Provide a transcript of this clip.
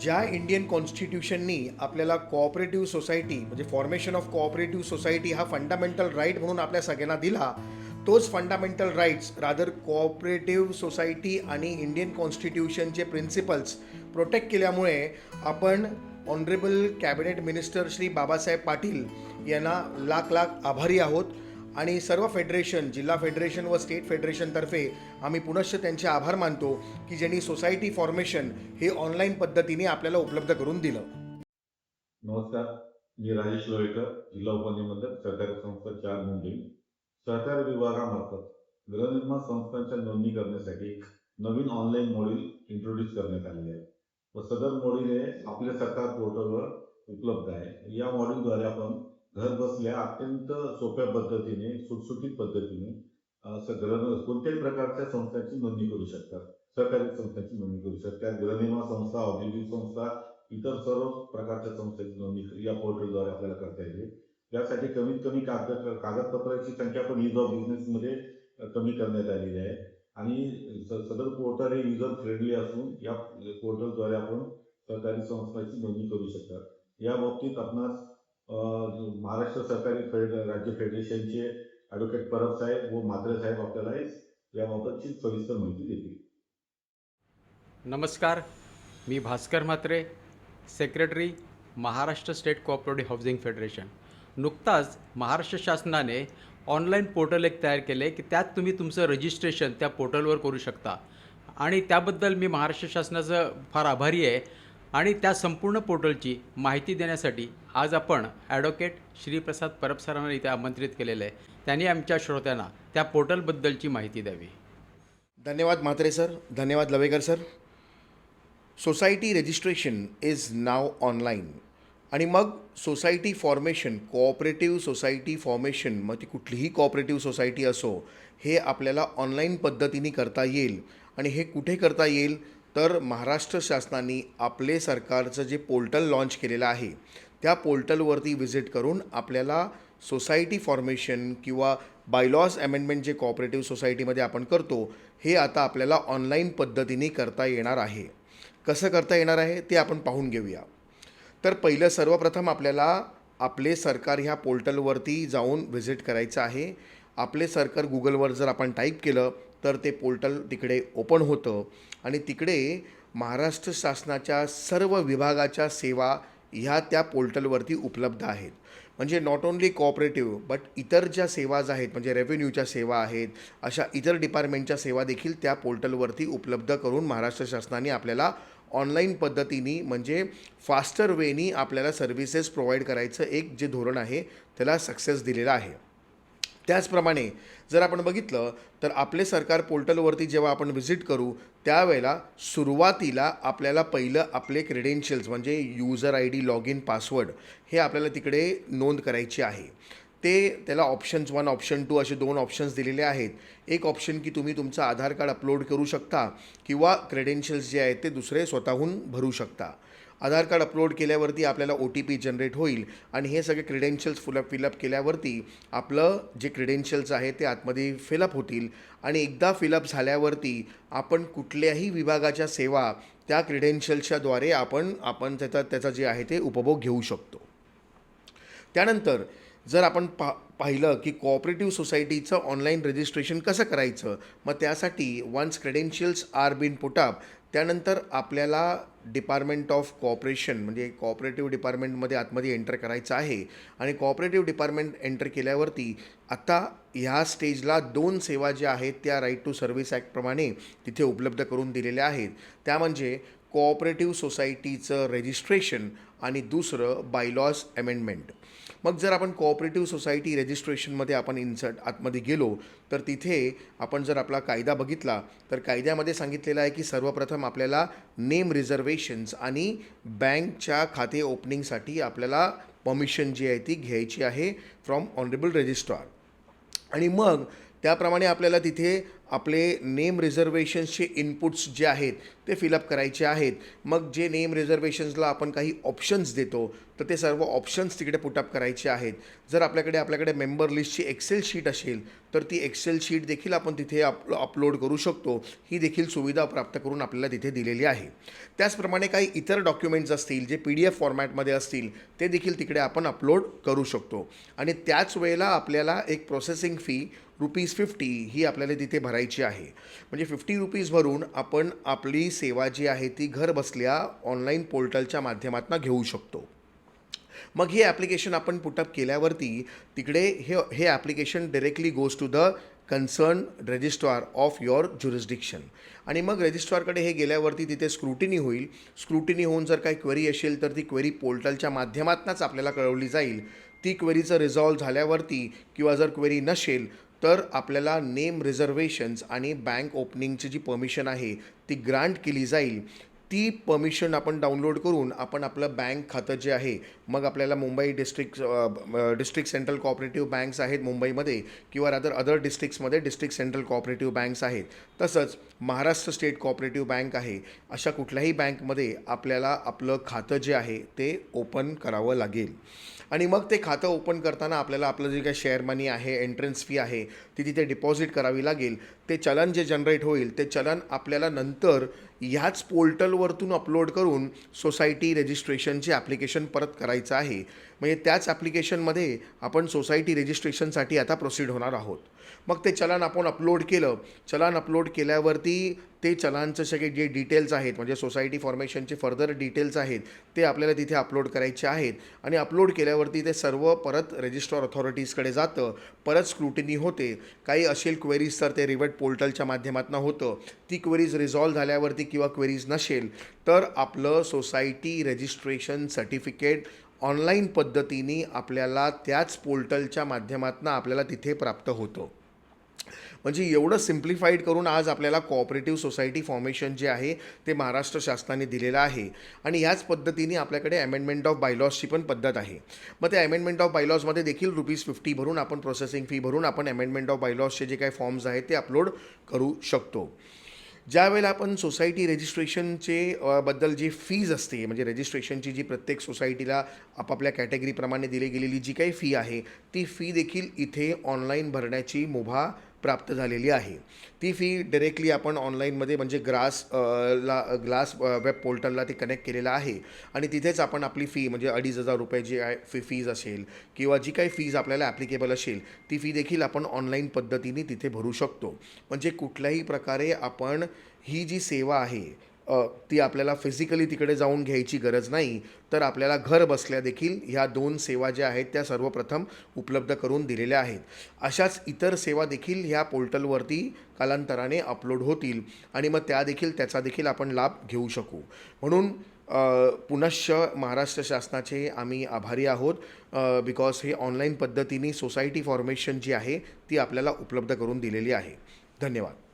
ज्या इंडियन कॉन्स्टिट्यूशननी आपल्याला कोऑपरेटिव्ह सोसायटी म्हणजे फॉर्मेशन ऑफ कोऑपरेटिव्ह सोसायटी हा फंडामेंटल राईट म्हणून आपल्या सगळ्यांना दिला, तोच fundamental rights rather cooperative society आणि इंडियन कॉन्स्टिट्यूशनचे प्रिन्सिपल्स प्रोटेक्ट केल्यामुळे आपण honourable cabinet minister Shri Babasaheb Patil यांना लाख लाख आभारी आहोत. आणि सर्व फेडरेशन, जिल्हा फेडरेशन व स्टेट फेडरेशनतर्फे आम्ही पुनश्च त्यांचे आभार मानतो की ज्यांनी सोसायटी फॉर्मेशन हे ऑनलाईन पद्धतीने आपल्याला उपलब्ध करून दिलं. नमस्कार. मी राजेश लोहेकर, जिल्हा उपनिबंधक सहकारी संस्था 4 मुंबई. सहकार विभागामार्फत गृहनिर्माण संस्थांच्या नोंदणी करण्यासाठी एक नवीन ऑनलाईन मॉड्यूल इंट्रोड्यूस करण्यात आलेले आहे व सदर मॉड्यूल हे आपल्या सरकार पोर्टलवर उपलब्ध आहे. या मॉड्यूलद्वारे आपण घर बसल्या अत्यंत सोप्या पद्धतीने, सुटसुटीत पद्धतीने कोणत्याही प्रकारच्या संस्थांची नोंदणी करू शकतात. सहकारी संस्थांची नोंदणी करू शकतात. गृहनिर्माण संस्था, औद्योगिक संस्था, इतर सर्व प्रकारच्या संस्थेची नोंदणी या पोर्टलद्वारे आपल्याला करता येते. त्यासाठी कमीत कमी कागदपत्राची संख्या पण ईज ऑफ बिझनेसमध्ये कमी करण्यात आलेली आहे आणि सदर पोर्टल हे युजर फ्रेंडली असून या पोर्टलद्वारे आपण सहकारी संस्थांची नोंदणी करू शकतात. या बाबतीत आपणास महाराष्ट्र सहकारी राज्य फेडरेशनचे ॲडव्होकेट परब साहेब व म्हात्रे साहेब आपल्याला याबाबतची सविस्तर माहिती देतील. नमस्कार, मी Bhaskar Mhatre, secretary, Maharashtra state cooperative housing federation. नुकताच महाराष्ट्र शासनाने ऑनलाईन पोर्टल एक तयार केले की त्यात तुम्ही तुमचं रजिस्ट्रेशन त्या पोर्टलवर करू शकता आणि त्याबद्दल मी महाराष्ट्र शासनाचं फार आभारी आहे. आणि त्या संपूर्ण पोर्टलची माहिती देण्यासाठी आज आपण ॲडव्होकेट श्रीप्रसाद परब सरांना इथे आमंत्रित केलेलं आहे. त्यांनी आमच्या श्रोत्यांना त्या पोर्टलबद्दलची माहिती द्यावी. धन्यवाद म्हात्रे सर, धन्यवाद Lavekar sir. Society registration is now online. आणि मग society formation, cooperative society formation, मग ती कुठलीही कोऑपरेटिव्ह सोसायटी असो, हे आपल्याला ऑनलाईन पद्धतीने करता येईल. आणि हे कुठे करता येईल तर महाराष्ट्र शासनाने आपले सरकारचं जे पोर्टल लॉन्च केलेलं आहे त्या पोर्टलवरती व्हिजिट करून आपल्याला सोसायटी फॉर्मेशन किंवा बायलॉज अमेंडमेंट जे कोऑपरेटिव्ह सोसायटीमध्ये आपण करतो हे आता आपल्याला ऑनलाईन पद्धतीने करता येणार आहे. कसं करता येणार आहे ते आपण पाहून घेऊया. तर पहिलं सर्वप्रथम आपल्याला आपले सरकार ह्या पोर्टलवरती जाऊन व्हिजिट करायचं आहे. आपले सरकार गुगलवर जर आपण टाईप केलं तर ते पोर्टल तिकडे ओपन होतं आणि तिकडे महाराष्ट्र शासनाच्या सर्व विभागाच्या सेवा ह्या त्या पोर्टलवरती उपलब्ध आहेत. म्हणजे नॉट ओन्ली कोऑपरेटिव्ह बट इतर ज्या सेवा आहेत, म्हणजे रेव्हेन्यूच्या सेवा आहेत, अशा इतर डिपार्टमेंटच्या सेवा देखील त्या पोर्टलवरती उपलब्ध करून महाराष्ट्र शासनाने आपल्याला ऑनलाईन पद्धतीने म्हणजे फास्टर वेनी आपल्याला सर्व्हिसेस प्रोव्हाइड करायचं एक जे धोरण आहे त्याला सक्सेस दिलेला आहे. त्याचप्रमाणे जर आपण बघितलं तर आपले सरकार पोर्टलवरती जेव्हा आपण व्हिजिट करू त्यावेळेला सुरुवातीला आपल्याला पहिलं आपले क्रेडेन्शियल्स म्हणजे user I D, log in, password हे आपल्याला तिकडे नोंद करायची आहे. त्याला ऑप्शन्स 1, ऑप्शन 2 असे 2 ऑप्शन्स दिलेले आहेत. एक ऑप्शन की तुम्ही तुमचं आधार कार्ड अपलोड करू शकता किंवा क्रेडेन्शियल्स जे आहेत ते दुसरे स्वतःहून भरू शकता. आधार कार्ड अपलोड केल्यावरती आपल्याला OTP जनरेट होईल आणि हे सगळे क्रेडेन्शियल्स फिलअप केल्यावरती आपलं जे क्रेडेन्शियल्स आहे ते आतमध्ये फिलअप होतील आणि एकदा फिलअप झाल्यावरती आपण कुठल्याही विभागाच्या सेवा त्या क्रेडेन्शियल्सच्याद्वारे आपण त्याचा जे आहे ते उपभोग घेऊ शकतो. त्यानंतर जर आपण पाहिलं की कोऑपरेटिव्ह सोसायटीचं ऑनलाईन रजिस्ट्रेशन कसं करायचं, मग त्यासाठी once credentials are been put up त्यानंतर आपल्याला डिपार्टमेंट ऑफ कोऑपरेशन म्हणजे कोऑपरेटिव्ह डिपार्टमेंटमध्ये आतमध्ये एंटर करायचं आहे. आणि कोऑपरेटिव्ह डिपार्टमेंट एंटर केल्यावरती आता ह्या स्टेजला 2 सेवा ज्या आहेत त्या राईट टू सर्व्हिस ॲक्टप्रमाणे तिथे उपलब्ध करून दिलेल्या आहेत. त्या म्हणजे कोऑपरेटिव्ह सोसायटीचं रजिस्ट्रेशन आणि दुसरं बायलॉज अमेंडमेंट. मग जर आपण कोऑपरेटिव्ह सोसायटी रजिस्ट्रेशनमध्ये आपण आतमध्ये गेलो तर तिथे आपण जर आपला कायदा बघितला तर कायद्यामध्ये सांगितलेलं आहे की सर्वप्रथम आपल्याला नेम रिझर्वेशन्स आणि बँकच्या खाते ओपनिंगसाठी आपल्याला परमिशन जी आहे ती घ्यायची आहे फ्रॉम ऑनरेबल रजिस्ट्रार. आणि मग त्याप्रमाणे आपल्याला तिथे आपले नेम रिझर्वेशन्सचे इनपुट्स जे आहेत ते फिलअप करायचे आहेत. मग जे नेम रिझर्वेशन्सला आपण काही ऑप्शन्स देतो तर ते सर्व ऑप्शन्स तिकडे पुटअप करायचे आहेत. जर आपल्याकडे मेंबर लिस्टची एक्सेल शीट असेल तर ती एक्सेल शीट देखील आपण तिथे अपलोड करू शकतो. ही देखील सुविधा प्राप्त करून आपल्याला तिथे दिलेली आहे. त्याचप्रमाणे काही इतर डॉक्युमेंट्स असतील जे PDF फॉर्मॅटमध्ये असतील ते देखील तिकडे आपण अपलोड करू शकतो. आणि त्याच वेळेला आपल्याला एक प्रोसेसिंग फी ₹50 ही आपल्याला तिथे भरायची आहे. म्हणजे ₹50 भरून आपण आपली सेवा जी आहे ती घर बसल्या ऑनलाईन पोर्टलच्या माध्यमातून घेऊ शकतो. मग हे ॲप्लिकेशन आपण पुटअप केल्यावरती तिकडे हे application directly goes to the concern registrar of your jurisdiction. आणि मग रजिस्ट्रारकडे हे गेल्यावरती तिथे स्क्रुटिनी होईल. स्क्रुटिनी होऊन जर काही क्वेरी असेल तर ती क्वेरी पोर्टलच्या माध्यमातूनच आपल्याला कळवली जाईल. ती क्वेरीचं रिझॉल्व झाल्यावरती किंवा जर क्वेरी नसेल तर आपल्याला नेम रिझर्वेशन्स आणि बँक ओपनिंगची जी परमिशन आहे ती ग्रांट केली जाईल. ती परमिशन आपण डाउनलोड करून आपण आपलं बँक खातं जे आहे, मग आपल्याला Mumbai district central cooperative banks आहेत मुंबईमध्ये किंवा अदर डिस्ट्रिक्ट्समध्ये डिस्ट्रिक्ट सेंट्रल कोऑपरेटिव्ह बँक्स आहेत, तसंच महाराष्ट्र स्टेट कोऑपरेटिव्ह बँक आहे, अशा कुठल्याही बँकमध्ये आपल्याला आपलं खातं जे आहे ते ओपन करावं लागेल. आणि मग ते खातं ओपन करताना आपल्याला आपलं जे काही शेअर मनी आहे, एंट्रन्स फी आहे ती तिथे डिपॉझिट करावी लागेल. ते चलन जे जनरेट होईल ते चलन आपल्याला नंतर ह्याच पोर्टलवरतून अपलोड करून सोसायटी रजिस्ट्रेशनचे ॲप्लिकेशन परत करायचं आहे. म्हणजे त्याच ॲप्लिकेशनमध्ये आपण सोसायटी रजिस्ट्रेशनसाठी आता प्रोसीड होणार आहोत. मग ते चलन आपण अपलोड केलं. चलन अपलोड केल्यावरती ते चलांचं सगळे जे डिटेल्स आहेत म्हणजे सोसायटी फॉर्मेशनचे फर्दर डिटेल्स आहेत ते आपल्याला तिथे अपलोड करायचे आहेत. आणि अपलोड केल्यावरती ते सर्व परत रजिस्ट्रार अथॉरिटीजकडे जातं. परत स्क्रुटिनी होते. काही असेल क्वेरीज तर ते रिवर्ट पोर्टलच्या माध्यमातून होतं. ती क्वेरीज रिझॉल्व झाल्यावरती किंवा क्वेरीज नसेल तर आपलं सोसायटी रजिस्ट्रेशन सर्टिफिकेट ऑनलाईन पद्धतीने आपल्याला त्याच पोर्टलच्या माध्यमातून आपल्याला तिथे प्राप्त होतं. म्हणजे एवढं सिम्प्लिफाईड करून आज आपल्याला कोऑपरेटिव्ह सोसायटी फॉर्मेशन जे आहे ते महाराष्ट्र शासनाने दिलेलं आहे. आणि ह्याच पद्धतीने आपल्याकडे अमेंडमेंट ऑफ बायलॉजची पण पद्धत आहे. मग त्या अमेंडमेंट ऑफ बायलॉजमध्ये देखील ₹50 भरून आपण प्रोसेसिंग फी भरून आपण अमेंडमेंट ऑफ बायलॉजचे जे काही फॉर्म्स आहेत ते अपलोड करू शकतो. ज्यावेळेला आपण सोसायटी रजिस्ट्रेशनचे बद्दल जी फीज असते म्हणजे रजिस्ट्रेशनची जी प्रत्येक सोसायटीला आपापल्या कॅटेगरीप्रमाणे दिली गेलेली जी काही फी आहे ती फी देखील इथे ऑनलाईन भरण्याची मुभा प्राप्त झालेली आहे. ती फी डायरेक्टली आपण ऑनलाईनमध्ये म्हणजे ग्लास वेब पोर्टलला ते कनेक्ट केलेलं आहे आणि तिथेच आपण आपली फी म्हणजे ₹2,500 जी आहे फीज असेल किंवा जी काही फीज आपल्याला ॲप्लिकेबल असेल ती फी देखील आपण ऑनलाईन पद्धतीने तिथे भरू शकतो. म्हणजे कुठल्याही प्रकारे आपण ही जी सेवा आहे ती आपल्याला फिजिकली तिकडे जाऊन घ्यायची गरज नाही, तर आपल्याला घर बसल्या देखील ह्या 2 सेवा ज्या आहेत त्या सर्वप्रथम उपलब्ध करून दिलेल्या आहेत. अशाच इतर सेवा देखील ह्या पोर्टलवरती कालांतराने अपलोड होतील आणि मग त्याचा देखील आपण लाभ घेऊ शकू. म्हणून पुनश्च महाराष्ट्र शासनाचे आम्ही आभारी आहोत बिकॉज हे ऑनलाईन पद्धतीने सोसायटी फॉर्मेशन जी आहे ती आपल्याला उपलब्ध करून दिलेली आहे. धन्यवाद.